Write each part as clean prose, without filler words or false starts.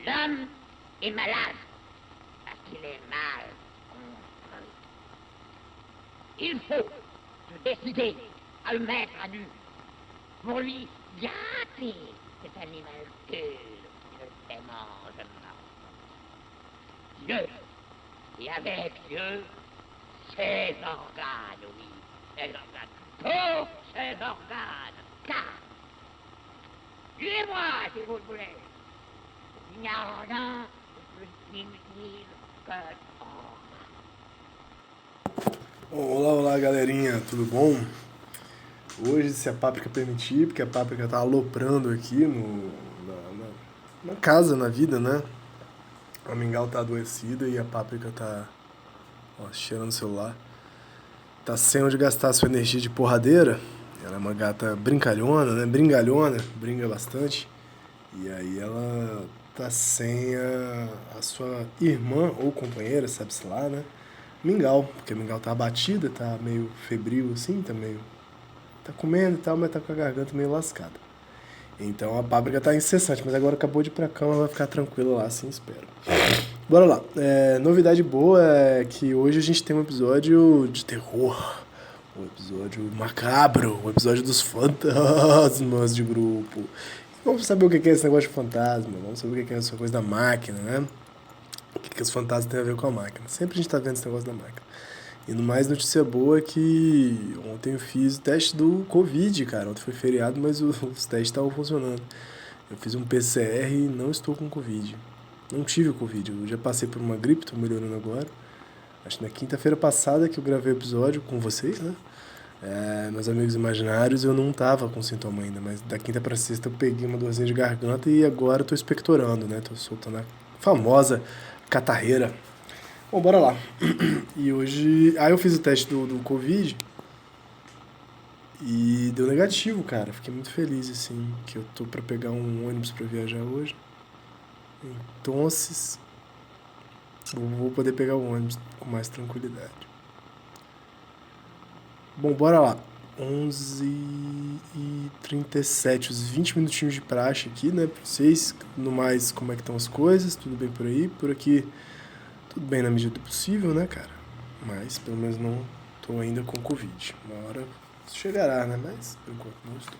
L'homme est malade parce qu'il est mal construit. Il faut se décider à le mettre à nu pour lui gâter cet animal qui ne se mange pas. Dieu, et avec Dieu, ses organes, oui, ses organes, tous ses organes, car, tuez-moi si vous le voulez, il n'y a rien de plus inutile que Olá, galerinha, tudo bom? Hoje, se a Páprica permitir, porque a Páprica tá aloprando aqui na casa, na vida, né? A Mingau tá adoecida e a Páprica tá, cheirando o celular. Tá sem onde gastar sua energia de porradeira. Ela é uma gata brincalhona, né? Bringalhona, brinca bastante. E aí ela tá sem a sua irmã ou companheira, sabe-se lá, né? Mingau, porque a Mingau tá abatida, tá meio febril assim, tá comendo e tal, mas tá com a garganta meio lascada. Então a Páprica tá incessante, mas agora acabou de ir pra cama, vai ficar tranquila lá, assim, espero. Bora lá. Novidade boa é que hoje a gente tem um episódio de terror, um episódio macabro, um episódio dos fantasmas de grupo. Vamos saber o que é esse negócio de fantasma, vamos saber o que é essa coisa da máquina, né? O que os fantasmas têm a ver com a máquina. Sempre a gente tá vendo esse negócio da máquina. E no mais, notícia boa é que ontem eu fiz o teste do Covid, cara. Ontem foi feriado, mas os testes estavam funcionando. Eu fiz um PCR e não estou com Covid. Não tive o Covid. Eu já passei por uma gripe, tô melhorando agora. Acho que na quinta-feira passada que eu gravei o episódio com vocês, né? Meus amigos imaginários, eu não tava com sintoma ainda, mas da quinta pra sexta eu peguei uma dorzinha de garganta e agora eu tô expectorando, né? Tô soltando a famosa catarreira. Bom, bora lá. E hoje... eu fiz o teste do Covid e deu negativo, cara. Fiquei muito feliz, assim, que eu tô pra pegar um ônibus pra viajar hoje. Então, vou poder pegar o ônibus com mais tranquilidade. Bom, bora lá. 11h37, os 20 minutinhos de praxe aqui, né, pra vocês. No mais, como é que estão as coisas? Tudo bem por aí? Por aqui, tudo bem na medida do possível, né, cara? Mas, pelo menos, não tô ainda com Covid. Uma hora chegará, né? Mas, por enquanto, não estou.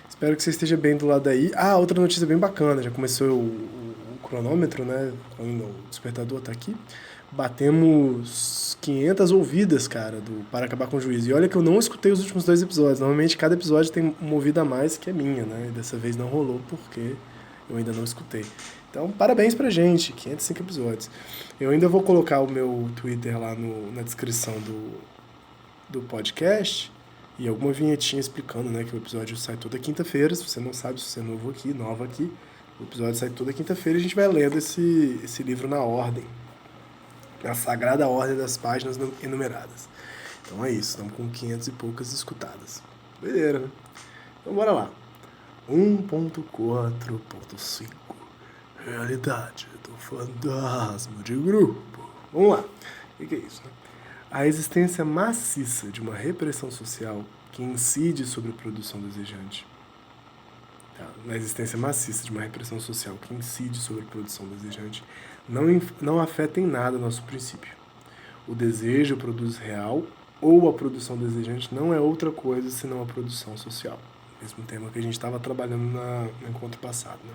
Espero que você esteja bem do lado aí. Outra notícia bem bacana. Já começou o cronômetro, né? O despertador tá aqui. Batemos 500 ouvidas, cara, Para Acabar com o Juízo. E olha que eu não escutei os últimos 2 episódios. Normalmente cada episódio tem uma ouvida a mais que é minha, né? E dessa vez não rolou porque eu ainda não escutei. Então, parabéns pra gente, 505 episódios. Eu ainda vou colocar o meu Twitter lá na descrição do podcast e alguma vinhetinha explicando, né, que o episódio sai toda quinta-feira. Se você não sabe, se você é novo aqui, nova aqui, o episódio sai toda quinta-feira e a gente vai lendo esse livro na ordem. Na sagrada ordem das páginas enumeradas. Então é isso, estamos com 500 e poucas escutadas. Beleza, né? Então bora lá. 1.4.5 Realidade do fantasma de grupo. Vamos lá. O que é isso, né? A existência maciça de uma repressão social que incide sobre a produção desejante. Na existência maciça de uma repressão social que incide sobre a produção desejante não afeta em nada nosso princípio. O desejo produz real ou a produção desejante não é outra coisa senão a produção social. Mesmo tema que a gente estava trabalhando no encontro passado, né?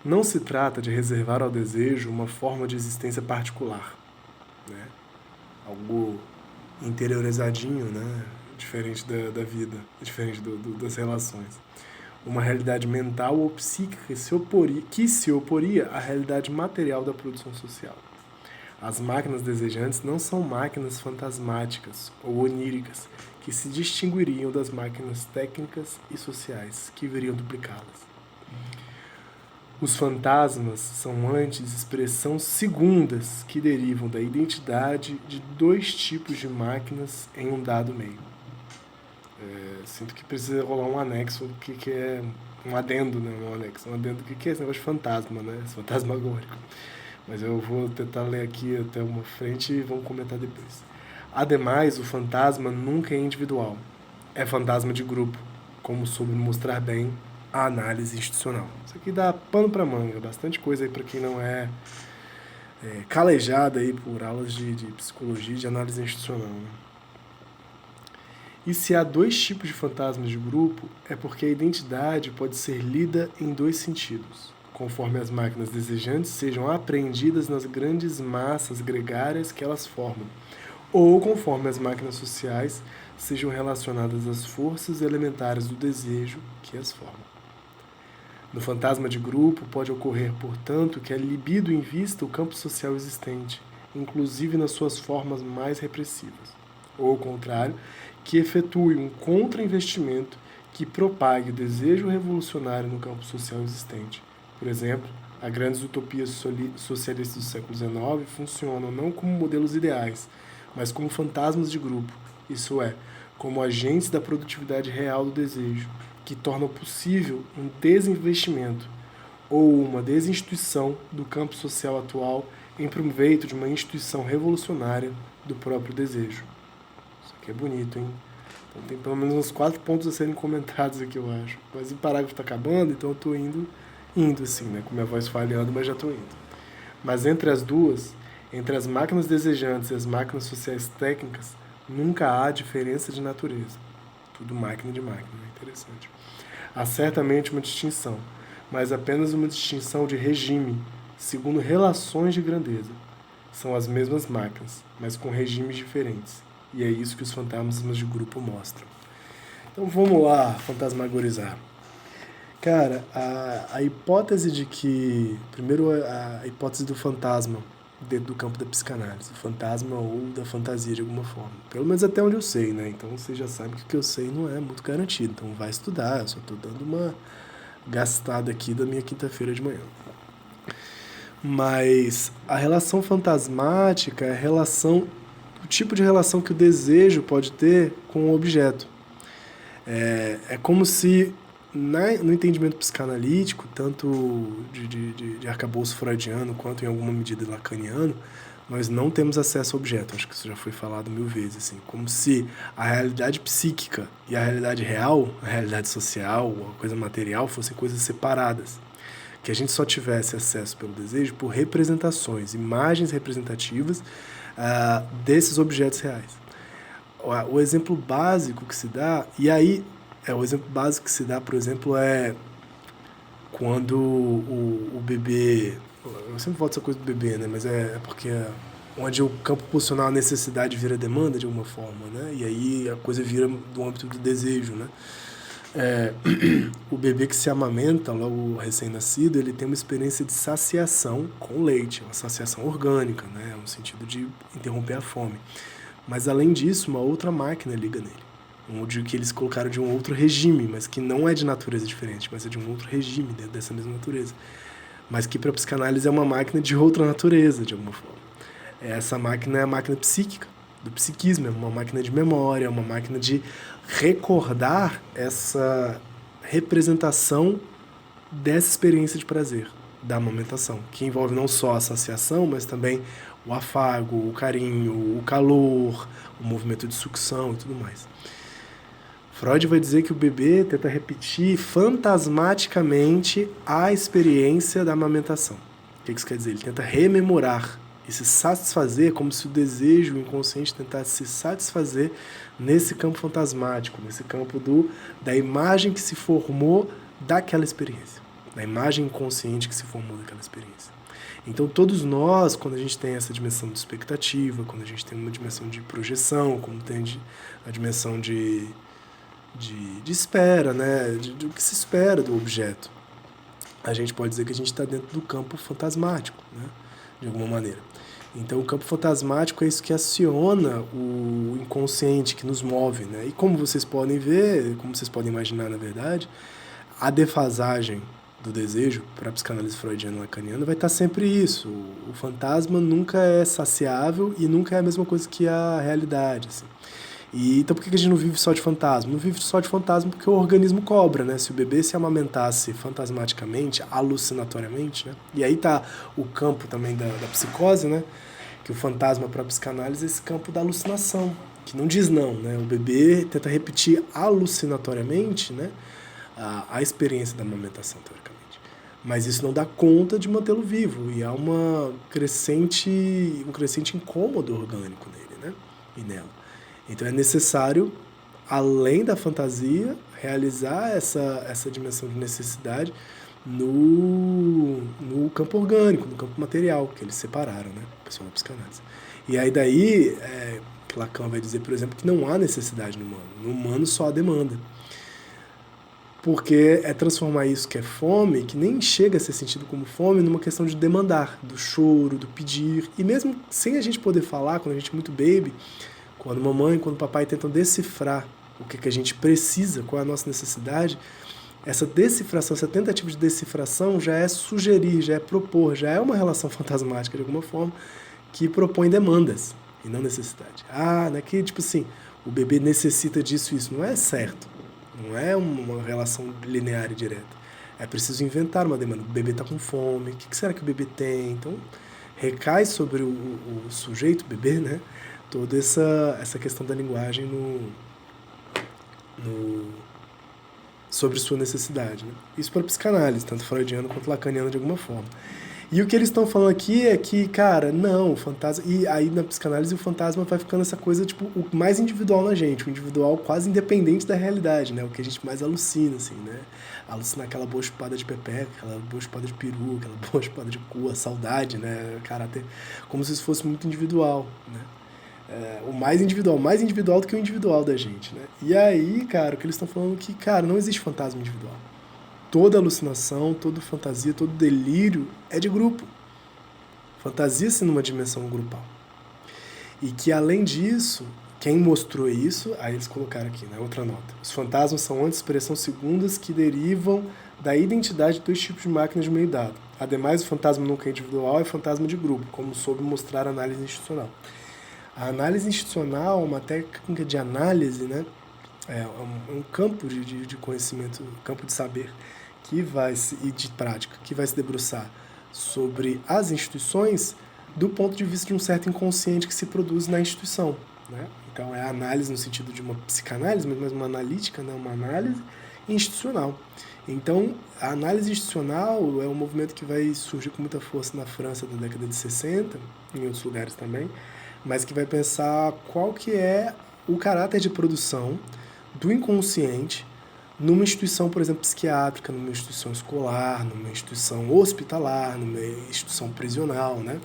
Não se trata de reservar ao desejo uma forma de existência particular, né? Algo interiorizadinho, né? Diferente da vida, diferente das relações. Uma realidade mental ou psíquica que se oporia à realidade material da produção social. As máquinas desejantes não são máquinas fantasmáticas ou oníricas que se distinguiriam das máquinas técnicas e sociais que viriam duplicá-las. Os fantasmas são antes expressões segundas que derivam da identidade de 2 tipos de máquinas em um dado meio. Sinto que precisa rolar um anexo, que é um adendo, né? Um anexo, um adendo, que é esse negócio de fantasma, né? Esse fantasmagórico. Mas eu vou tentar ler aqui até uma frente e vamos comentar depois. Ademais, o fantasma nunca é individual. É fantasma de grupo, como soube mostrar bem a análise institucional. Isso aqui dá pano para manga, bastante coisa aí para quem não é calejado aí por aulas de psicologia e de análise institucional, né? E se há dois tipos de fantasmas de grupo, é porque a identidade pode ser lida em dois sentidos, conforme as máquinas desejantes sejam apreendidas nas grandes massas gregárias que elas formam, ou conforme as máquinas sociais sejam relacionadas às forças elementares do desejo que as formam. No fantasma de grupo, pode ocorrer, portanto, que a libido invista o campo social existente, inclusive nas suas formas mais repressivas, ou, ao contrário, que efetue um contra-investimento que propague o desejo revolucionário no campo social existente. Por exemplo, as grandes utopias socialistas do século XIX funcionam não como modelos ideais, mas como fantasmas de grupo, isso é, como agentes da produtividade real do desejo, que tornam possível um desinvestimento ou uma desinstituição do campo social atual em proveito de uma instituição revolucionária do próprio desejo. Isso aqui é bonito, hein? Então tem pelo menos uns 4 pontos a serem comentados aqui, eu acho. Mas o parágrafo está acabando, então eu estou indo assim, né? Com minha voz falhando, mas já estou indo. Mas entre as duas, entre as máquinas desejantes e as máquinas sociais técnicas, nunca há diferença de natureza. Tudo máquina de máquina, é interessante. Há certamente uma distinção, mas apenas uma distinção de regime, segundo relações de grandeza. São as mesmas máquinas, mas com regimes diferentes. E é isso que os fantasmas de grupo mostram. Então vamos lá fantasmagorizar. Cara, a hipótese de que... Primeiro, a hipótese do fantasma dentro do campo da psicanálise. O fantasma ou da fantasia, de alguma forma. Pelo menos até onde eu sei, né? Então você já sabe que o que eu sei não é muito garantido. Então vai estudar, eu só estou dando uma gastada aqui da minha quinta-feira de manhã. Mas a relação fantasmática é a relação... O tipo de relação que o desejo pode ter com o objeto. É como se, no entendimento psicanalítico, tanto de arcabouço freudiano quanto em alguma medida lacaniano, nós não temos acesso ao objeto. Acho que isso já foi falado 1000 vezes. Assim, como se a realidade psíquica e a realidade real, a realidade social, a coisa material, fossem coisas separadas. Que a gente só tivesse acesso pelo desejo por representações, imagens representativas desses objetos reais. O exemplo básico que se dá, o exemplo básico que se dá, por exemplo, é quando o bebê, eu sempre volto essa coisa do bebê, né, mas é porque onde o campo pulsional, a necessidade vira demanda de alguma forma, né, e aí a coisa vira do âmbito do desejo, né. O bebê que se amamenta, logo recém-nascido, ele tem uma experiência de saciação com leite, uma saciação orgânica, né, no sentido de interromper a fome. Mas, além disso, uma outra máquina liga nele, onde que eles colocaram de um outro regime, mas que não é de natureza diferente, mas é de um outro regime dentro dessa mesma natureza. Mas que, para a psicanálise, é uma máquina de outra natureza, de alguma forma. Essa máquina é a máquina psíquica, do psiquismo, é uma máquina de memória, é uma máquina de recordar essa representação dessa experiência de prazer, da amamentação, que envolve não só a saciação, mas também o afago, o carinho, o calor, o movimento de sucção e tudo mais. Freud vai dizer que o bebê tenta repetir fantasmaticamente a experiência da amamentação. O que isso quer dizer? Ele tenta rememorar e se satisfazer, como se o desejo, o inconsciente, tentasse se satisfazer nesse campo fantasmático, nesse campo da imagem que se formou daquela experiência, da imagem inconsciente que se formou daquela experiência. Então, todos nós, quando a gente tem essa dimensão de expectativa, quando a gente tem uma dimensão de projeção, quando tem a dimensão de espera, né, do que se espera do objeto, a gente pode dizer que a gente está dentro do campo fantasmático, né, de alguma maneira. Então, o campo fantasmático é isso que aciona o inconsciente, que nos move, né? E como vocês podem ver, como vocês podem imaginar, na verdade, a defasagem do desejo para a psicanálise freudiana lacaniana vai estar sempre isso. O fantasma nunca é saciável e nunca é a mesma coisa que a realidade, assim. E, então, por que a gente não vive só de fantasma? Não vive só de fantasma porque o organismo cobra, né? Se o bebê se amamentasse fantasmaticamente, alucinatoriamente, né? E aí tá o campo também da psicose, né? Que o fantasma para a psicanálise é esse campo da alucinação, que não diz não, né? O bebê tenta repetir alucinatoriamente, né? a experiência da amamentação, teoricamente. Mas isso não dá conta de mantê-lo vivo, e há um crescente incômodo orgânico nele, né? E nela. Então é necessário, além da fantasia, realizar essa dimensão de necessidade no campo orgânico, no campo material, que eles separaram, né? O pessoal da psicanálise. E aí daí, Lacan vai dizer, por exemplo, que não há necessidade no humano. No humano só há demanda. Porque é transformar isso que é fome, que nem chega a ser sentido como fome, numa questão de demandar, do choro, do pedir. E mesmo sem a gente poder falar, quando a gente é muito baby, quando mamãe, quando papai tentam decifrar o que a gente precisa, qual é a nossa necessidade, essa decifração, essa tentativa de decifração já é sugerir, já é propor, já é uma relação fantasmática de alguma forma, que propõe demandas e não necessidade. Não é que, tipo assim, o bebê necessita disso e isso. Não é certo. Não é uma relação linear e direta. É preciso inventar uma demanda. O bebê está com fome, o que será que o bebê tem? Então, recai sobre o sujeito, o bebê, né? Toda essa questão da linguagem sobre sua necessidade. Né? Isso para a psicanálise, tanto freudiana quanto lacaniana de alguma forma. E o que eles estão falando aqui é que, cara, não, o fantasma... E aí na psicanálise o fantasma vai ficando essa coisa, tipo, o mais individual na gente, o individual quase independente da realidade, né? O que a gente mais alucina, assim, né? Alucinar aquela boa chupada de pepeca, aquela boa chupada de peru, aquela boa chupada de cu, a saudade, né? Caráter, como se isso fosse muito individual, né? O mais individual do que o individual da gente, né? E aí, cara, o que eles estão falando é que, cara, não existe fantasma individual. Toda alucinação, toda fantasia, todo delírio é de grupo. Fantasia-se numa dimensão grupal. E que, além disso, quem mostrou isso, aí eles colocaram aqui, né, outra nota. Os fantasmas são anti-expressão segundas que derivam da identidade de dois tipos de máquinas de meio dado. Ademais, o fantasma nunca é individual, é fantasma de grupo, como soube mostrar a análise institucional. A análise institucional é uma técnica de análise, né, é um campo de conhecimento, campo de saber, e de prática, que vai se debruçar sobre as instituições do ponto de vista de um certo inconsciente que se produz na instituição. Né? Então é a análise no sentido de uma psicanálise, mas uma analítica, né? Uma análise institucional. Então a análise institucional é um movimento que vai surgir com muita força na França da década de 60, em outros lugares também, mas que vai pensar qual que é o caráter de produção do inconsciente numa instituição, por exemplo, psiquiátrica, numa instituição escolar, numa instituição hospitalar, numa instituição prisional, né?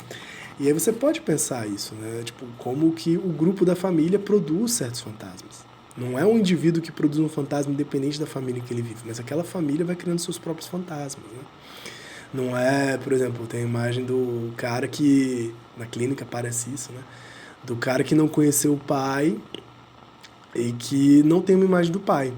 E aí você pode pensar isso, né? Tipo, como que o grupo da família produz certos fantasmas. Não é um indivíduo que produz um fantasma independente da família em que ele vive, mas aquela família vai criando seus próprios fantasmas, né? Não é, por exemplo, tem a imagem do cara que, na clínica aparece isso, né? Do cara que não conheceu o pai e que não tem uma imagem do pai.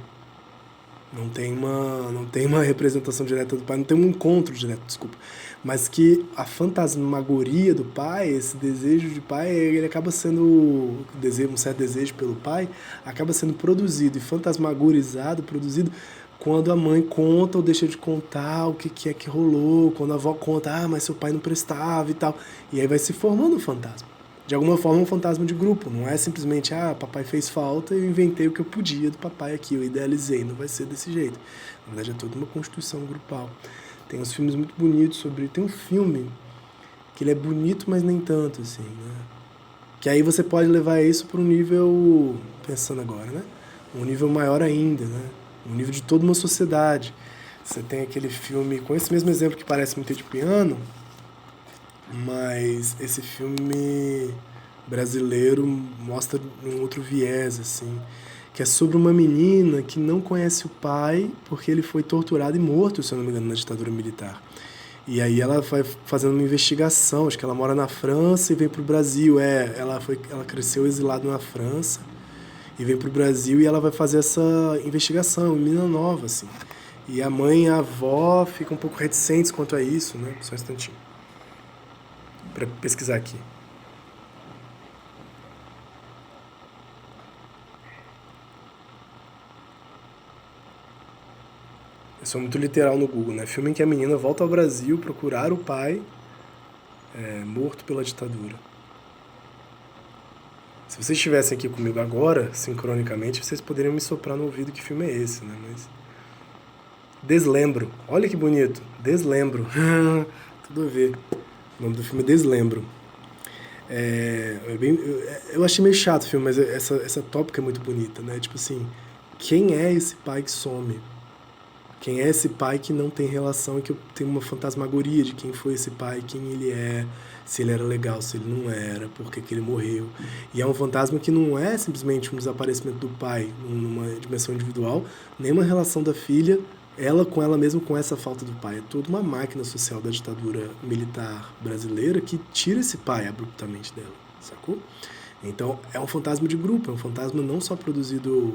Não tem uma representação direta do pai, não tem um encontro direto, desculpa. Mas que a fantasmagoria do pai, esse desejo de pai, ele acaba sendo, um certo desejo pelo pai, acaba sendo produzido e fantasmagorizado, produzido quando a mãe conta ou deixa de contar o que é que rolou, quando a avó conta, mas seu pai não prestava e tal. E aí vai se formando um fantasma. De alguma forma, um fantasma de grupo. Não é simplesmente, papai fez falta e eu inventei o que eu podia do papai aqui, eu idealizei. Não vai ser desse jeito. Na verdade, é toda uma constituição grupal. Tem uns filmes muito bonitos sobre... Tem um filme que ele é bonito, mas nem tanto, assim, né? Que aí você pode levar isso para um nível... Pensando agora, né? Um nível maior ainda, né? Um nível de toda uma sociedade. Você tem aquele filme, com esse mesmo exemplo que parece muito de piano... Mas esse filme brasileiro mostra um outro viés, assim, que é sobre uma menina que não conhece o pai porque ele foi torturado e morto, se eu não me engano, na ditadura militar. E aí ela vai fazendo uma investigação, acho que ela mora na França e vem pro Brasil. Ela cresceu exilada na França e vem pro Brasil e ela vai fazer essa investigação, uma menina nova, assim. E a mãe e a avó ficam um pouco reticentes quanto a isso, né? Só um instantinho. Para pesquisar aqui. Eu sou muito literal no Google, né? Filme em que a menina volta ao Brasil procurar o pai morto pela ditadura. Se vocês estivessem aqui comigo agora, sincronicamente, vocês poderiam me soprar no ouvido que filme é esse, né? Mas Deslembro. Olha que bonito. Deslembro. Tudo a ver. O nome do filme é Deslembro. Eu achei meio chato o filme, mas essa tópica é muito bonita, né? Tipo assim, quem é esse pai que some? Quem é esse pai que não tem relação e que tem uma fantasmagoria de quem foi esse pai, quem ele é, se ele era legal, se ele não era, por que ele morreu. E é um fantasma que não é simplesmente um desaparecimento do pai numa dimensão individual, nem uma relação da filha, ela com ela mesma, com essa falta do pai. É toda uma máquina social da ditadura militar brasileira que tira esse pai abruptamente dela, sacou? Então é um fantasma de grupo, é um fantasma não só produzido,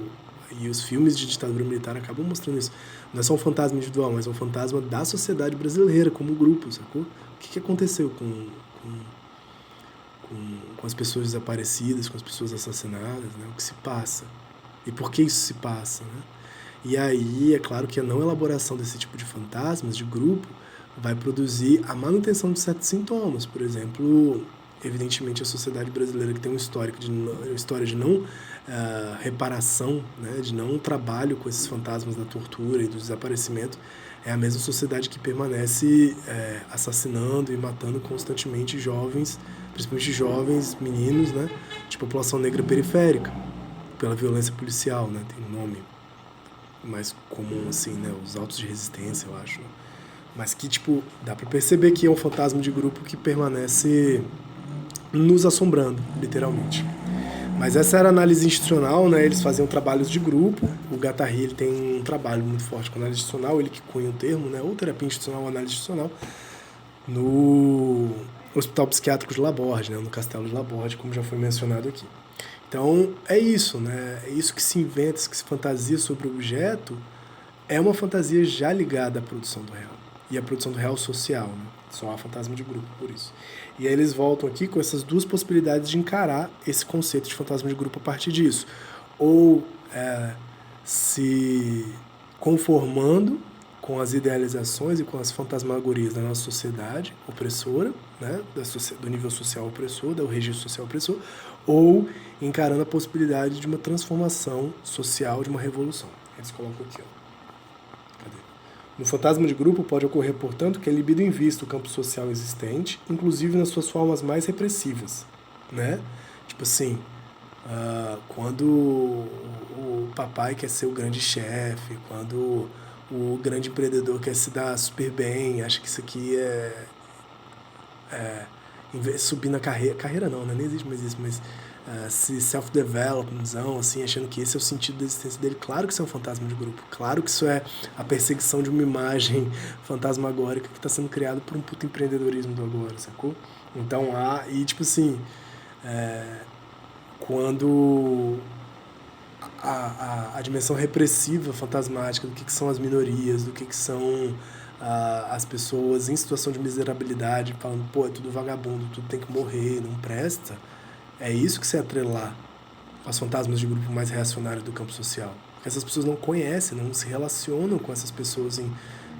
e os filmes de ditadura militar acabam mostrando isso, não é só um fantasma individual, mas é um fantasma da sociedade brasileira como grupo, sacou? O que aconteceu com as pessoas desaparecidas, com as pessoas assassinadas, né? O que se passa? E por que isso se passa, né? E aí, é claro que a não elaboração desse tipo de fantasmas, de grupo, vai produzir a manutenção de certos sintomas. Por exemplo, evidentemente a sociedade brasileira que tem uma história de não reparação, né, de não trabalho com esses fantasmas da tortura e do desaparecimento, é a mesma sociedade que permanece assassinando e matando constantemente jovens, principalmente jovens meninos, né, de população negra periférica, pela violência policial, né, tem um nome mais comum, assim, né, os autos de resistência, eu acho, né? Mas que, tipo, dá pra perceber que é um fantasma de grupo que permanece nos assombrando, literalmente. Mas essa era a análise institucional, né? Eles faziam trabalhos de grupo. O Guattari, ele tem um trabalho muito forte com análise institucional, ele que cunha o termo, né? Ou terapia institucional ou análise institucional, no Hospital Psiquiátrico de Laborde, né? No Castelo de Laborde, como já foi mencionado aqui. Então, é isso, né? É isso que se inventa, isso que se fantasia sobre o objeto, é uma fantasia já ligada à produção do real. E à produção do real social, né? Só há fantasma de grupo, por isso. E aí eles voltam aqui com essas duas possibilidades de encarar esse conceito de fantasma de grupo a partir disso. Ou se conformando com as idealizações e com as fantasmagorias da nossa sociedade opressora, né? Do nível social opressor, do registro social opressor, ou encarando a possibilidade de uma transformação social, de uma revolução. Eles colocam aqui, ó. No fantasma de grupo pode ocorrer, portanto, que a libido invista o campo social existente, inclusive nas suas formas mais repressivas, né? Tipo assim, quando o papai quer ser o grande chefe, quando o grande empreendedor quer se dar super bem, acha que isso aqui subir na carreira não, né? Nem existe mais isso, mas se self-developmentzão, assim, achando que esse é o sentido da existência dele. Claro que isso é um fantasma de grupo, claro que isso é a perseguição de uma imagem fantasmagórica que está sendo criada por um puto empreendedorismo do agora, sacou? Então e tipo assim, quando a dimensão repressiva, fantasmática do que são as minorias, do que são as pessoas em situação de miserabilidade, falando, pô, é tudo vagabundo, tudo tem que morrer, não presta. É isso que se atrelar aos fantasmas de grupo mais reacionários do campo social. Porque essas pessoas não conhecem, não se relacionam com essas pessoas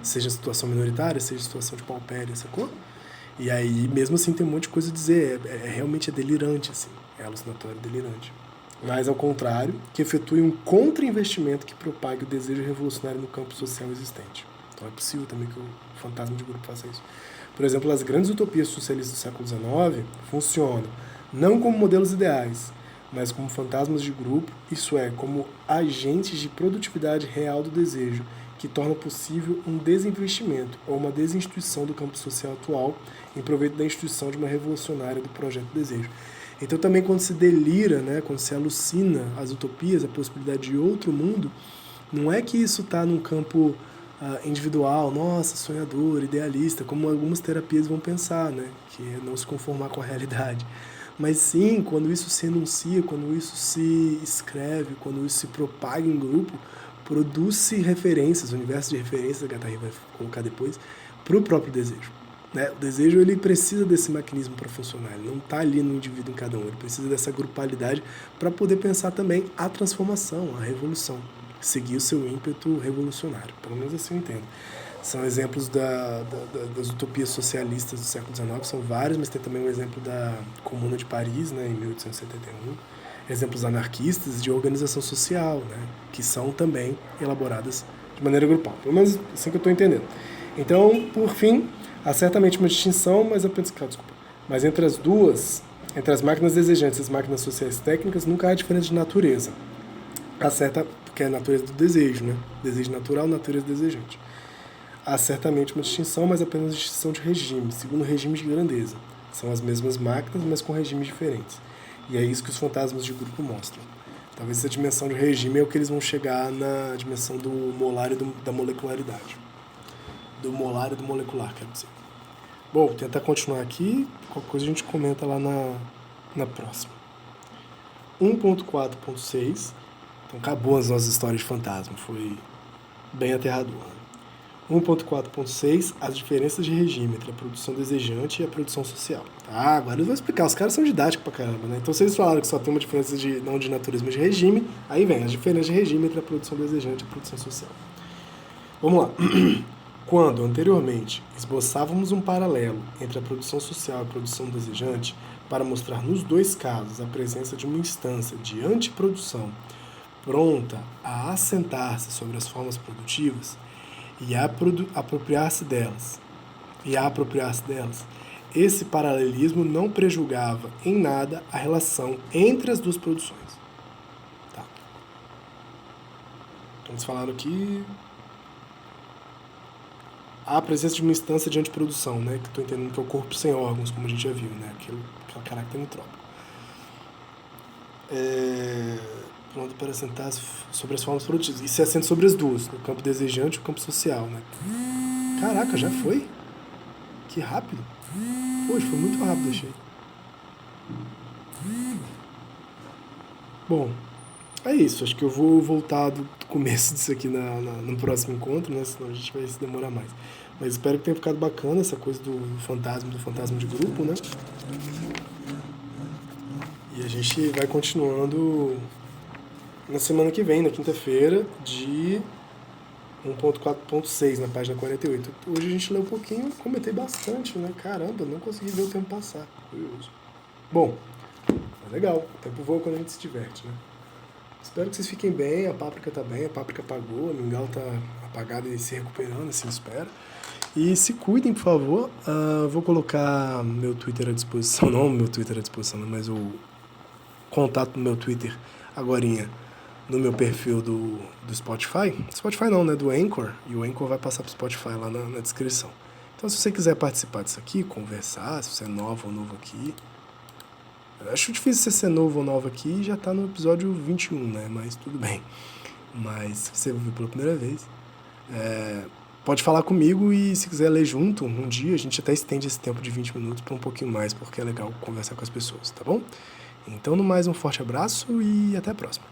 seja situação minoritária, seja situação de paupéria, sacou? E aí, mesmo assim, tem um monte de coisa a dizer. Realmente é delirante, assim. É alucinatório, delirante. Mas, ao contrário, que efetue um contra-investimento que propague o desejo revolucionário no campo social existente. Então é possível também que o fantasma de grupo faça isso. Por exemplo, as grandes utopias socialistas do século XIX funcionam não como modelos ideais, mas como fantasmas de grupo, isso é, como agentes de produtividade real do desejo, que torna possível um desinvestimento ou uma desinstituição do campo social atual em proveito da instituição de uma revolucionária do projeto de desejo. Então também quando se delira, né, quando se alucina as utopias, a possibilidade de outro mundo, não é que isso está num campo individual, nossa, sonhador, idealista, como algumas terapias vão pensar, né, que é não se conformar com a realidade. Mas sim, quando isso se enuncia, quando isso se escreve, quando isso se propaga em grupo, produz-se referências, o universo de referências, a Guattari vai colocar depois, para o próprio desejo. Né? O desejo ele precisa desse mecanismo para funcionar, ele não está ali no indivíduo em cada um, ele precisa dessa grupalidade para poder pensar também a transformação, a revolução, seguir o seu ímpeto revolucionário, pelo menos assim eu entendo. São exemplos das utopias socialistas do século XIX, são vários, mas tem também o exemplo da Comuna de Paris, né, em 1871, exemplos anarquistas de organização social, né, que são também elaboradas de maneira grupal. Pelo menos assim que eu estou entendendo. Então, por fim, há certamente uma distinção, mas entre as duas, entre as máquinas desejantes e as máquinas sociais técnicas, nunca há diferença de natureza. Há certa, porque é a natureza do desejo, né? Desejo natural, natureza desejante. Há certamente uma distinção, mas apenas distinção de regime, segundo regime de grandeza. São as mesmas máquinas, mas com regimes diferentes. E é isso que os fantasmas de grupo mostram. Talvez essa dimensão de regime é o que eles vão chegar na dimensão do molar e da molecularidade. Do molar e do molecular, quero dizer. Bom, vou tentar continuar aqui. Qualquer coisa a gente comenta lá na próxima. 1.4.6. Então acabou as nossas histórias de fantasma. Foi bem aterrador. 1.4.6, as diferenças de regime entre a produção desejante e a produção social. Tá, agora eu vou explicar. Os caras são didáticos pra caramba, né? Então, se eles falaram que só tem uma diferença não de natureza, mas de regime, aí vem as diferenças de regime entre a produção desejante e a produção social. Vamos lá. Quando, anteriormente, esboçávamos um paralelo entre a produção social e a produção desejante, para mostrar nos dois casos a presença de uma instância de antiprodução pronta a assentar-se sobre as formas produtivas, e a apropriar-se delas, esse paralelismo não prejulgava em nada a relação entre as duas produções. Tá. Estamos falando aqui a presença de uma instância de antiprodução, né, que estou entendendo que é o corpo sem órgãos, como a gente já viu, né, aquele caráter nitrópico. Pronto para assentar sobre as formas produtivas. E se assenta sobre as duas, no campo desejante e o campo social, né? Caraca, já foi? Que rápido. Poxa, foi muito rápido, achei. Bom, é isso. Acho que eu vou voltar do começo disso aqui no próximo encontro, né? Senão a gente vai se demorar mais. Mas espero que tenha ficado bacana essa coisa do fantasma de grupo, né? E a gente vai continuando na semana que vem, na quinta-feira, de 1.4.6, na página 48. Hoje a gente leu um pouquinho, comentei bastante, né? Caramba, não consegui ver o tempo passar. Curioso. Bom, é legal. O tempo voa quando a gente se diverte, né? Espero que vocês fiquem bem. A Páprica tá bem, a Páprica apagou, a Mingau tá apagada e se recuperando, assim espero. E se cuidem, por favor. Vou colocar meu Twitter à disposição. Não meu Twitter à disposição, mas o contato do meu Twitter agorinha no meu perfil do Spotify. Spotify não, né? Do Anchor. E o Anchor vai passar pro Spotify lá na descrição. Então, se você quiser participar disso aqui, conversar, se você é novo ou novo aqui. Eu acho difícil você ser novo ou nova aqui, já tá no episódio 21, né? Mas tudo bem. Mas se você ouviu pela primeira vez, pode falar comigo e se quiser ler junto, um dia a gente até estende esse tempo de 20 minutos para um pouquinho mais, porque é legal conversar com as pessoas, tá bom? Então, no mais, um forte abraço e até a próxima.